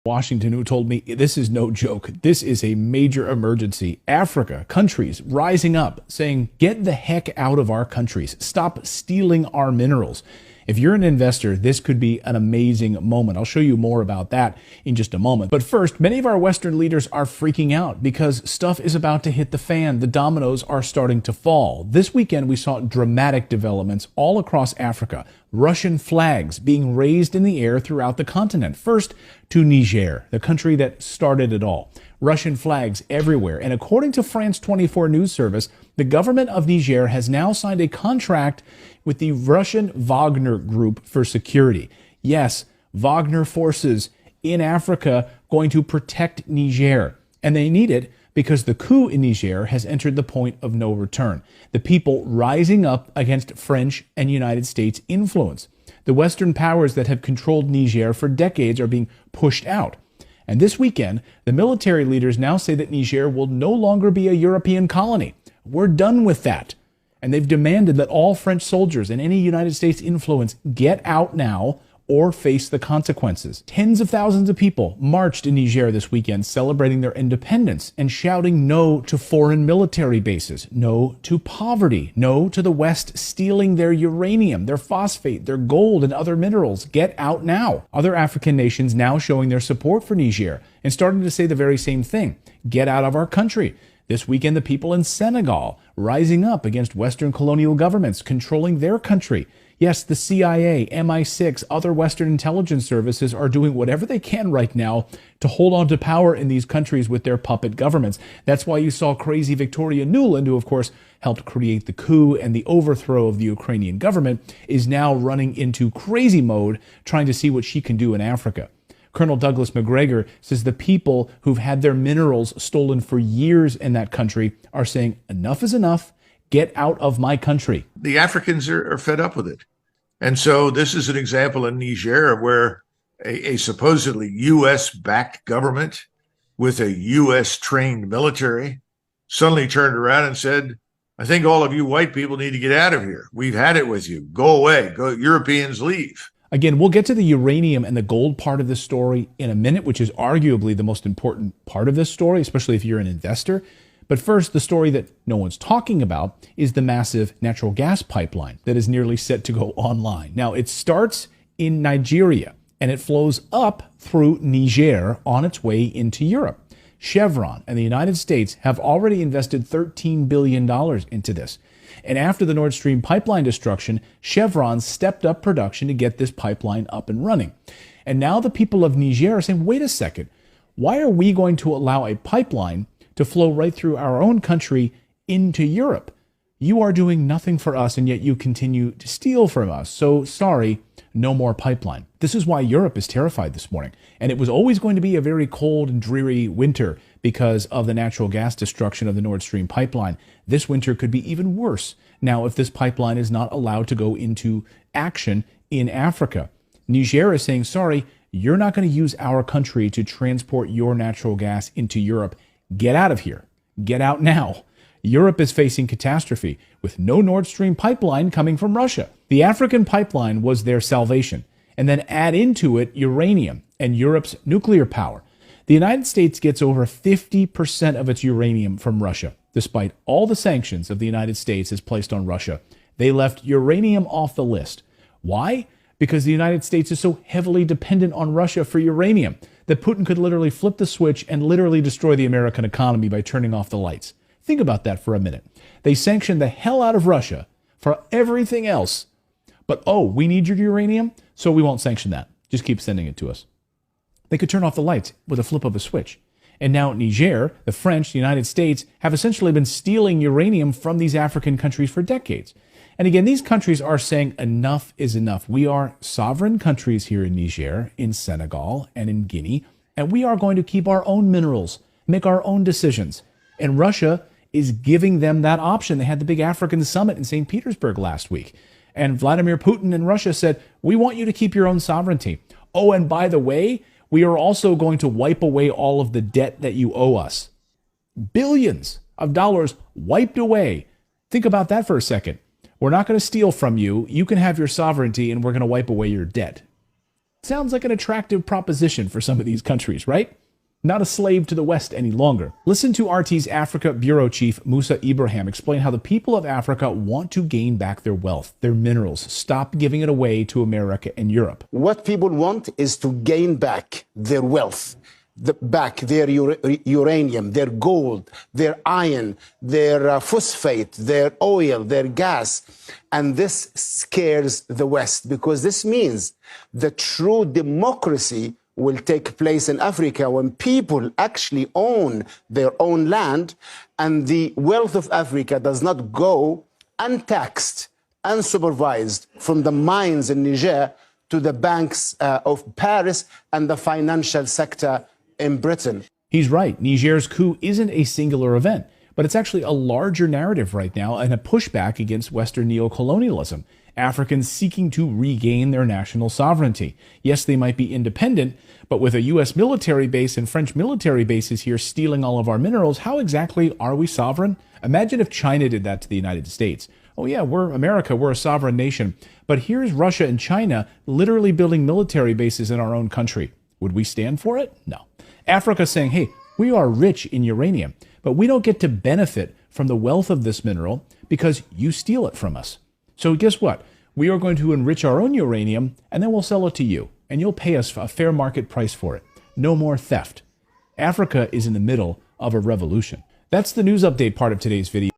Washington who told me this is no joke. This is a major emergency. Africa, countries rising up saying, get the heck out of our countries. Stop stealing our minerals. If you're an investor, this could be an amazing moment. I'll show you more about that in just a moment. But first, many of our Western leaders are freaking out because stuff is about to hit the fan. The dominoes are starting to fall. This weekend, we saw dramatic developments all across Africa. Russian flags being raised in the air throughout the continent. First to Niger, the country that started it all. Russian flags everywhere. And according to France 24 news service, the government of Niger has now signed a contract with the Russian Wagner Group for security. Yes, Wagner forces in Africa going to protect Niger. And they need it because the coup in Niger has entered the point of no return. The people rising up against French and United States influence. The Western powers that have controlled Niger for decades are being pushed out. And this weekend, the military leaders now say that Niger will no longer be a European colony. We're done with that. And they've demanded that all French soldiers and any United States influence get out now or face the consequences. Tens of thousands of people marched in Niger this weekend celebrating their independence and shouting no to foreign military bases, no to poverty, no to the West stealing their uranium, their phosphate, their gold, and other minerals. Get out now. Other African nations now showing their support for Niger and starting to say the very same thing. Get out of our country. This weekend, the people in Senegal rising up against Western colonial governments controlling their country. Yes, the CIA, MI6, other Western intelligence services are doing whatever they can right now to hold on to power in these countries with their puppet governments. That's why you saw crazy Victoria Nuland, who of course helped create the coup and the overthrow of the Ukrainian government, is now running into crazy mode trying to see what she can do in Africa. Colonel Douglas McGregor says the people who've had their minerals stolen for years in that country are saying, enough is enough, get out of my country. The Africans are fed up with it. And so this is an example in Niger where a supposedly U.S.-backed government with a U.S.-trained military suddenly turned around and said, I think all of you white people need to get out of here. We've had it with you. Go away. Go, Europeans, leave. Again, we'll get to the uranium and the gold part of this story in a minute, which is arguably the most important part of this story, especially if you're an investor. But first, the story that no one's talking about is the massive natural gas pipeline that is nearly set to go online. Now, it starts in Nigeria, and it flows up through Niger on its way into Europe. Chevron and the United States have already invested $13 billion into this. And after the Nord Stream pipeline destruction, Chevron stepped up production to get this pipeline up and running. And now the people of Niger are saying, wait a second, why are we going to allow a pipeline to flow right through our own country into Europe? You are doing nothing for us, and yet you continue to steal from us. So sorry, no more pipeline. This is why Europe is terrified this morning. And it was always going to be a very cold and dreary winter because of the natural gas destruction of the Nord Stream pipeline. This winter could be even worse now if this pipeline is not allowed to go into action in Africa. Niger is saying, sorry, you're not going to use our country to transport your natural gas into Europe. Get out of here. Get out now. Europe is facing catastrophe with no Nord Stream pipeline coming from Russia. The African pipeline was their salvation. And then add into it uranium and Europe's nuclear power. The United States gets over 50% of its uranium from Russia. Despite all the sanctions of the United States has placed on Russia, they left uranium off the list. Why? Because the United States is so heavily dependent on Russia for uranium that Putin could literally flip the switch and literally destroy the American economy by turning off the lights. Think about that for a minute. They sanctioned the hell out of Russia for everything else. But, oh, we need your uranium, so we won't sanction that. Just keep sending it to us. They could turn off the lights with a flip of a switch. And now Niger, the French, the United States have essentially been stealing uranium from these African countries for decades. And again, these countries are saying enough is enough. We are sovereign countries here in Niger, in Senegal, and in Guinea, and we are going to keep our own minerals, make our own decisions. And Russia is giving them that option. They had the big African summit in St. Petersburg last week. And Vladimir Putin and Russia said, we want you to keep your own sovereignty. Oh, and by the way, we are also going to wipe away all of the debt that you owe us. Billions of dollars wiped away. Think about that for a second. We're not going to steal from you. You can have your sovereignty, and we're going to wipe away your debt. Sounds like an attractive proposition for some of these countries, right? Not a slave to the West any longer. Listen to RT's Africa Bureau Chief Musa Ibrahim explain how the people of Africa want to gain back their wealth, their minerals, stop giving it away to America and Europe. What people want is to gain back their wealth, back their uranium, their gold, their iron, their phosphate, their oil, their gas. And this scares the West because this means the true democracy will take place in Africa when people actually own their own land and the wealth of Africa does not go untaxed, unsupervised from the mines in Niger to the banks of Paris and the financial sector in Britain. He's right. Niger's coup isn't a singular event, but it's actually a larger narrative right now and a pushback against Western neocolonialism. Africans seeking to regain their national sovereignty. Yes, they might be independent, but with a U.S. military base and French military bases here stealing all of our minerals, how exactly are we sovereign? Imagine if China did that to the United States. Oh yeah, we're America, we're a sovereign nation. But here's Russia and China literally building military bases in our own country. Would we stand for it? No. Africa saying, hey, we are rich in uranium, but we don't get to benefit from the wealth of this mineral because you steal it from us. So guess what? We are going to enrich our own uranium and then we'll sell it to you and you'll pay us a fair market price for it. No more theft. Africa is in the middle of a revolution. That's the news update part of today's video.